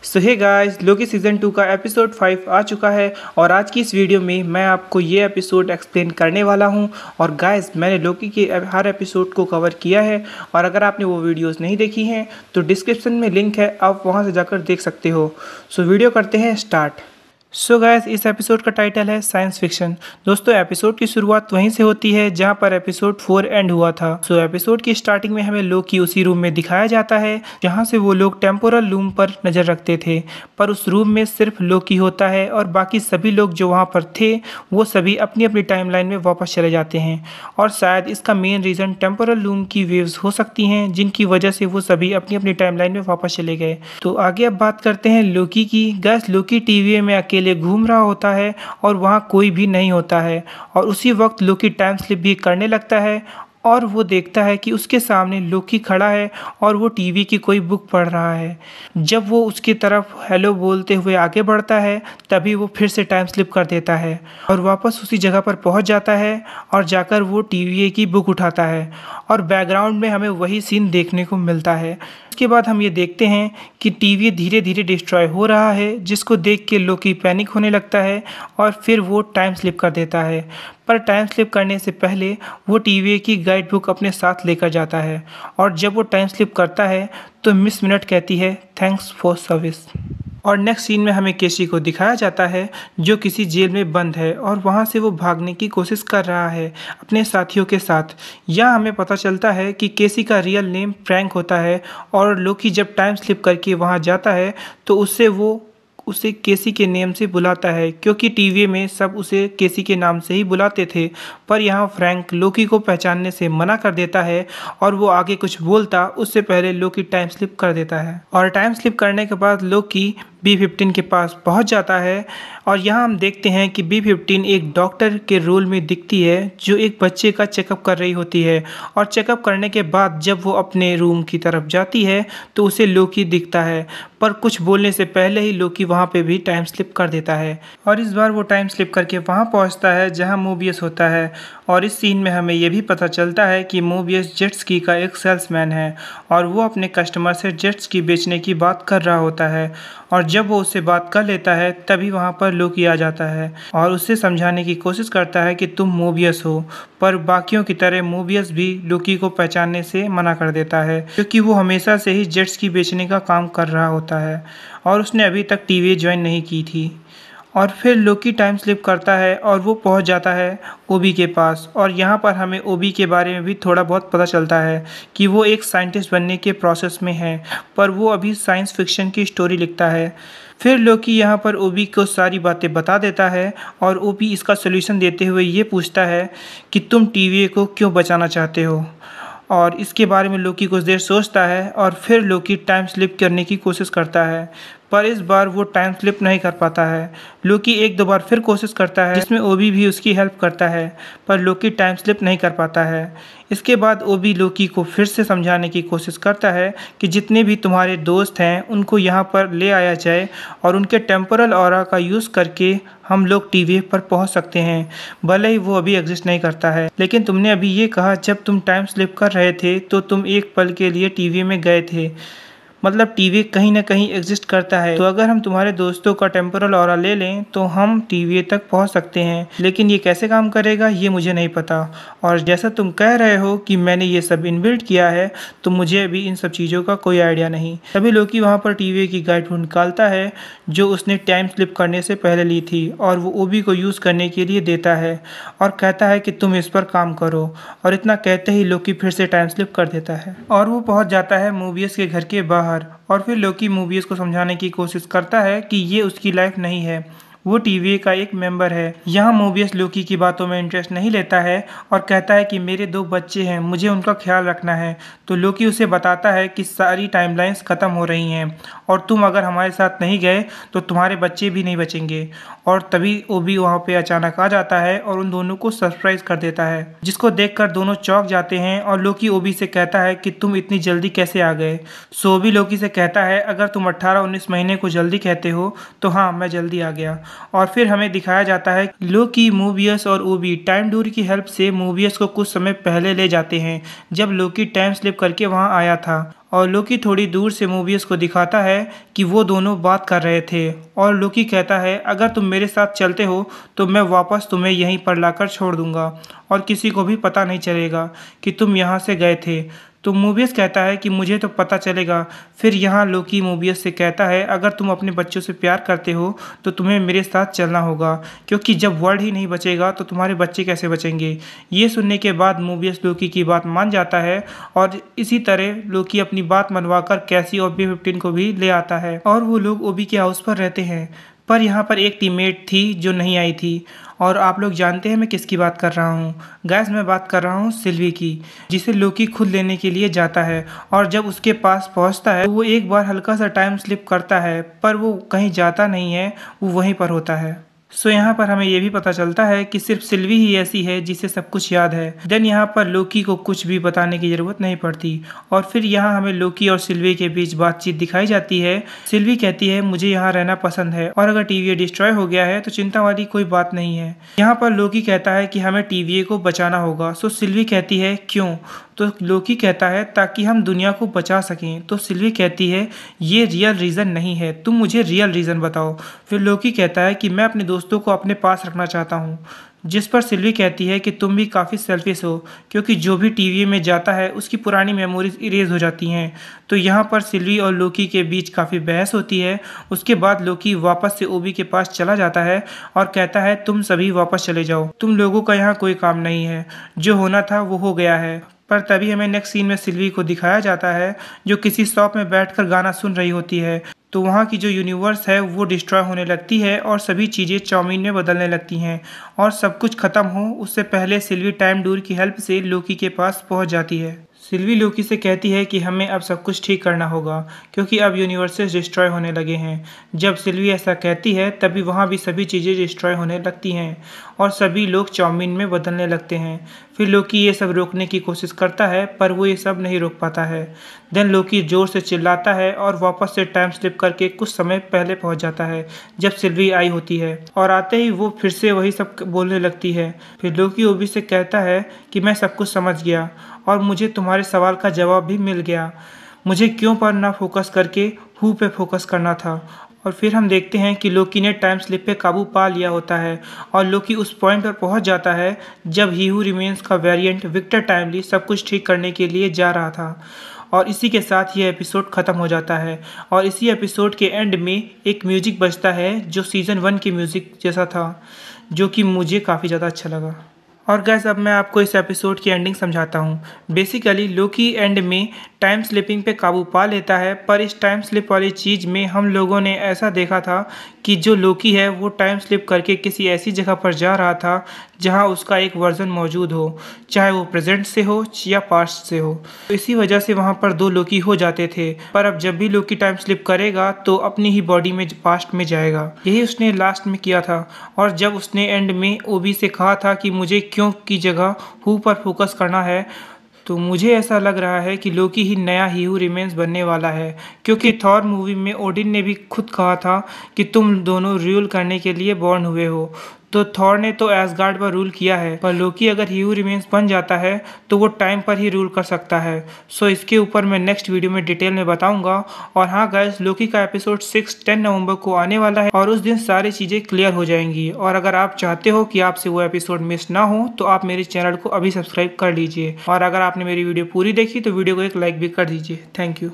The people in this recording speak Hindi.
सो हे गाइस, लोकी सीज़न 2 का एपिसोड 5 आ चुका है और आज की इस वीडियो में मैं आपको ये एपिसोड एक्सप्लेन करने वाला हूँ। और गाइस, मैंने लोकी के हर एपिसोड को कवर किया है और अगर आपने वो वीडियोस नहीं देखी हैं तो डिस्क्रिप्शन में लिंक है, आप वहाँ से जाकर देख सकते हो। सो वीडियो करते हैं स्टार्ट। सो गाइस, इस एपिसोड का टाइटल है साइंस फिक्शन। दोस्तों, एपिसोड की शुरुआत वहीं से होती है जहां पर एपिसोड 4 एंड हुआ था। सो एपिसोड की स्टार्टिंग में हमें लोकी उसी रूम में दिखाया जाता है जहां से वो लोग टेम्पोरल लूम पर नजर रखते थे, पर उस रूम में सिर्फ लोकी होता है और बाकी सभी लोग जो वहां पर थे वो सभी अपनी अपनी टाइमलाइन में वापस चले जाते हैं। और शायद इसका मेन रीज़न टेम्पोरल लूम की वेव्स हो सकती हैं जिनकी वजह से वो सभी अपनी अपनी टाइमलाइन में वापस चले गए। तो आगे अब बात करते हैं लोकी की। गैस, लोकी टीवी में अकेले घूम रहा होता है और वहाँ कोई भी नहीं होता है और उसी वक्त लोकी टाइम स्लिप भी करने लगता है और वो देखता है कि उसके सामने लोकी खड़ा है और वो टीवी की कोई बुक पढ़ रहा है। जब वो उसकी तरफ हेलो बोलते हुए आगे बढ़ता है तभी वो फिर से टाइम स्लिप कर देता है और वापस उसी जगह पर पहुंच जाता है और जाकर वो टीवी की बुक उठाता है और बैकग्राउंड में हमें वही सीन देखने को मिलता है। उसके बाद हम ये देखते हैं कि टीवी धीरे धीरे डिस्ट्रॉय हो रहा है, जिसको देख के लोकी पैनिक होने लगता है और फिर वो टाइम स्लिप कर देता है। पर टाइम स्लिप करने से पहले वो टीवी की गाइड बुक अपने साथ लेकर जाता है और जब वो टाइम स्लिप करता है तो मिस मिनट कहती है थैंक्स फॉर सर्विस। और नेक्स्ट सीन में हमें केसी को दिखाया जाता है जो किसी जेल में बंद है और वहाँ से वो भागने की कोशिश कर रहा है अपने साथियों के साथ। यहाँ हमें पता चलता है कि केसी का रियल नेम फ्रैंक होता है और लोकी जब टाइम स्लिप करके वहाँ जाता है तो उसे केसी के नेम से बुलाता है, क्योंकि टीवी में सब उसे केसी के नाम से ही बुलाते थे। पर यहाँ फ्रैंक लोकी को पहचानने से मना कर देता है और वो आगे कुछ बोलता उससे पहले लोकी टाइम स्लिप कर देता है। और टाइम स्लिप करने के बाद लोकी B-15 के पास पहुंच जाता है और यहाँ हम देखते हैं कि B-15 एक डॉक्टर के रोल में दिखती है जो एक बच्चे का चेकअप कर रही होती है। और चेकअप करने के बाद जब वो अपने रूम की तरफ जाती है तो उसे लोकी दिखता है, पर कुछ बोलने से पहले ही लोकी वहाँ पे भी टाइम स्लिप कर देता है और इस बार वो टाइम स्लिप करके वहाँ पहुँचता है जहाँ मोबियस होता है। और इस सीन में हमें ये भी पता चलता है कि मोबियस जेट स्की का एक सेल्समैन है और वो अपने कस्टमर से जेट स्की बेचने की बात कर रहा होता है। और जब वो उससे बात कर लेता है तभी वहाँ पर लोकी आ जाता है और उससे समझाने की कोशिश करता है कि तुम मोबियस हो, पर बाकियों की तरह मोबियस भी लोकी को पहचानने से मना कर देता है क्योंकि वो हमेशा से ही जेट स्की बेचने का काम कर रहा होता है और उसने अभी तक टीवी ज्वाइन नहीं की थी। और फिर लोकी टाइम स्लिप करता है और वो पहुंच जाता है ओबी के पास और यहाँ पर हमें ओबी के बारे में भी थोड़ा बहुत पता चलता है कि वो एक साइंटिस्ट बनने के प्रोसेस में है, पर वो अभी साइंस फिक्शन की स्टोरी लिखता है। फिर लोकी यहाँ पर ओबी को सारी बातें बता देता है और ओबी इसका सोल्यूशन देते हुए ये पूछता है कि तुम टीवी को क्यों बचाना चाहते हो। और इसके बारे में लोकी कुछ देर सोचता है और फिर लोकी टाइम स्लिप करने की कोशिश करता है, पर इस बार वो टाइम स्लिप नहीं कर पाता है। लोकी एक दो बार फिर कोशिश करता है जिसमें ओबी भी उसकी हेल्प करता है, पर लोकी टाइम स्लिप नहीं कर पाता है। इसके बाद ओबी लोकी को फिर से समझाने की कोशिश करता है कि जितने भी तुम्हारे दोस्त हैं उनको यहाँ पर ले आया जाए और उनके टेम्पोरल ऑरा का यूज़ करके हम लोग टीवी पर पहुँच सकते हैं। भले ही वो अभी एग्जिस्ट नहीं करता है, लेकिन तुमने अभी ये कहा जब तुम टाइम स्लिप कर रहे थे तो तुम एक पल के लिए टीवी में गए थे, मतलब टीवी कहीं ना कहीं एग्जिस्ट करता है। तो अगर हम तुम्हारे दोस्तों का टेम्पोरल ऑरा ले लें तो हम टीवी तक पहुंच सकते हैं, लेकिन ये कैसे काम करेगा ये मुझे नहीं पता। और जैसा तुम कह रहे हो कि मैंने ये सब इनबिल्ट किया है तो मुझे अभी इन सब चीज़ों का कोई आइडिया नहीं। तभी लोकी वहाँ पर टीवी की गाइड निकालता है जो उसने टाइम स्लिप करने से पहले ली थी और वो ओबी को यूज़ करने के लिए देता है और कहता है कि तुम इस पर काम करो। और इतना कहते ही लोकी फिर से टाइम स्लिप कर देता है और वो पहुँच जाता है मोबियस के घर के बाहर। और फिर लोकी मोबियस को समझाने की कोशिश करता है कि ये उसकी लाइफ नहीं है, वो टीवी का एक मेंबर है। यहाँ मोबियस लोकी की बातों में इंटरेस्ट नहीं लेता है और कहता है कि मेरे 2 बच्चे हैं, मुझे उनका ख्याल रखना है। तो लोकी उसे बताता है कि सारी टाइमलाइंस ख़त्म हो रही हैं और तुम अगर हमारे साथ नहीं गए तो तुम्हारे बच्चे भी नहीं बचेंगे। और तभी ओबी वहाँ पे अचानक आ जाता है और उन दोनों को सरप्राइज कर देता है, जिसको देखकर दोनों चौंक जाते हैं। और लोकी ओबी से कहता है कि तुम इतनी जल्दी कैसे आ गए। सो ओबी लोकी से कहता है अगर तुम 18-19 महीने को जल्दी कहते हो तो हाँ, मैं जल्दी आ गया। और फिर हमें दिखाया जाता है लोकी, मोबियस और ओबी टाइम डोरी की हेल्प से मोबियस को कुछ समय पहले ले जाते हैं जब लोकी टाइम स्लिप करके वहां आया था। और लोकी थोड़ी दूर से मोबियस को दिखाता है कि वो दोनों बात कर रहे थे और लोकी कहता है अगर तुम मेरे साथ चलते हो तो मैं वापस तुम्हें यहीं पर लाकर छोड़ दूंगा और किसी को भी पता नहीं चलेगा कि तुम यहाँ से गए थे। तो मोबियस कहता है कि मुझे तो पता चलेगा। फिर यहाँ लोकी मोबियस से कहता है अगर तुम अपने बच्चों से प्यार करते हो तो तुम्हें मेरे साथ चलना होगा, क्योंकि जब वर्ल्ड ही नहीं बचेगा तो तुम्हारे बच्चे कैसे बचेंगे। ये सुनने के बाद मोबियस लोकी की बात मान जाता है और इसी तरह लोकी अपनी बात मनवाकर कैसी और B-15 को भी ले आता है और वो लोग ओबी के हाउस पर रहते हैं। पर यहाँ पर एक टीममेट थी जो नहीं आई थी और आप लोग जानते हैं मैं किसकी बात कर रहा हूँ। गैस मैं बात कर रहा हूँ सिल्वी की, जिसे लोकी खुद लेने के लिए जाता है और जब उसके पास पहुँचता है तो वो एक बार हल्का सा टाइम स्लिप करता है पर वो कहीं जाता नहीं है, वो वहीं पर होता है। सो यहाँ पर हमें ये भी पता चलता है कि सिर्फ सिल्वी ही ऐसी है जिसे सब कुछ याद है। देन यहाँ पर लोकी को कुछ भी बताने की ज़रूरत नहीं पड़ती और फिर यहाँ हमें लोकी और सिल्वी के बीच बातचीत दिखाई जाती है। सिल्वी कहती है मुझे यहाँ रहना पसंद है और अगर TVA डिस्ट्रॉय हो गया है तो चिंता वाली कोई बात नहीं है। यहाँ पर लोकी कहता है कि हमें TVA को बचाना होगा। सो सिल्वी कहती है क्यों? तो लोकी कहता है ताकि हम दुनिया को बचा सकें। तो सिल्वी कहती है ये रियल रीज़न नहीं है, तुम मुझे रियल रीज़न बताओ। फिर लोकी कहता है कि मैं अपने दोस्तों को अपने पास रखना चाहता हूँ, जिस पर सिल्वी कहती है कि तुम भी काफ़ी सेल्फिश हो, क्योंकि जो भी TVA में जाता है उसकी पुरानी मेमोरीज इरेज हो जाती हैं। तो यहाँ पर सिल्वी और लोकी के बीच काफ़ी बहस होती है। उसके बाद लोकी वापस से ओबी के पास चला जाता है और कहता है तुम सभी वापस चले जाओ, तुम लोगों का यहाँ कोई काम नहीं है, जो होना था वो हो गया है। पर तभी हमें नेक्स्ट सीन में सिल्वी को दिखाया जाता है जो किसी शॉप में बैठकर गाना सुन रही होती है। तो वहाँ की जो यूनिवर्स है वो डिस्ट्रॉय होने लगती है और सभी चीज़ें चाउमीन में बदलने लगती हैं और सब कुछ ख़त्म हो उससे पहले सिल्वी टाइम डोर की हेल्प से लोकी के पास पहुँच जाती है। सिल्वी लोकी से कहती है कि हमें अब सब कुछ ठीक करना होगा क्योंकि अब यूनिवर्सेस डिस्ट्रॉय होने लगे हैं। जब सिल्वी ऐसा कहती है तभी वहाँ भी सभी चीज़ें डिस्ट्रॉय होने लगती हैं और सभी लोग चाउमीन में बदलने लगते हैं। फिर लोकी ये सब रोकने की कोशिश करता है पर वो ये सब नहीं रोक पाता है। देन लोकी जोर से चिल्लाता है और वापस से टाइम स्लिप करके कुछ समय पहले पहुंच जाता है जब सिल्वी आई होती है और आते ही वो फिर से वही सब बोलने लगती है। फिर लोकी ओबी से कहता है कि मैं सब कुछ समझ गया और मुझे तुम्हारे सवाल का जवाब भी मिल गया, मुझे क्यों पर ना फोकस करके हु पे फोकस करना था। और फिर हम देखते हैं कि लोकी ने टाइम स्लिप पे काबू पा लिया होता है और लोकी उस पॉइंट पर पहुंच जाता है जब ही हू रिमेन्स का वेरिएंट विक्टर टाइमली सब कुछ ठीक करने के लिए जा रहा था। और इसी के साथ ये एपिसोड ख़त्म हो जाता है और इसी एपिसोड के एंड में एक म्यूजिक बजता है जो सीज़न 1 की म्यूज़िक जैसा था, जो कि मुझे काफ़ी ज़्यादा अच्छा लगा। और गैस अब मैं आपको इस एपिसोड की एंडिंग समझाता हूँ। बेसिकली लोकी एंड में टाइम स्लिपिंग पे काबू पा लेता है, पर इस टाइम स्लिप वाली चीज़ में हम लोगों ने ऐसा देखा था कि जो लोकी है वो टाइम स्लिप करके किसी ऐसी जगह पर जा रहा था जहाँ उसका एक वर्जन मौजूद हो, चाहे वो प्रेजेंट से हो या पास्ट से हो। तो इसी वजह से वहाँ पर 2 लोकी हो जाते थे। पर अब जब भी लोकी टाइम स्लिप करेगा तो अपनी ही बॉडी में पास्ट में जाएगा। यही उसने लास्ट में किया था और जब उसने एंड में ओबी से कहा था कि मुझे क्यों की जगह हु पर फोकस करना है, तो मुझे ऐसा लग रहा है कि लोकी ही नया ही हू रिमेन्स बनने वाला है, क्योंकि थॉर मूवी में ओडिन ने भी खुद कहा था कि तुम दोनों रूल करने के लिए बॉर्न हुए हो। तो थॉर ने तो एसगार्ड पर रूल किया है, पर लोकी अगर ही हू रिमेन्स बन जाता है तो वो टाइम पर ही रूल कर सकता है। सो इसके ऊपर मैं नेक्स्ट वीडियो में डिटेल में बताऊंगा। और हाँ गाइस, लोकी का एपिसोड 10 नवंबर को आने वाला है और उस दिन सारी चीज़ें क्लियर हो जाएंगी। और अगर आप चाहते हो कि आपसे वो एपिसोड मिस ना हो तो आप मेरे चैनल को अभी सब्सक्राइब कर लीजिए। और अगर आपने मेरी वीडियो पूरी देखी तो वीडियो को एक लाइक भी कर दीजिए। Thank you.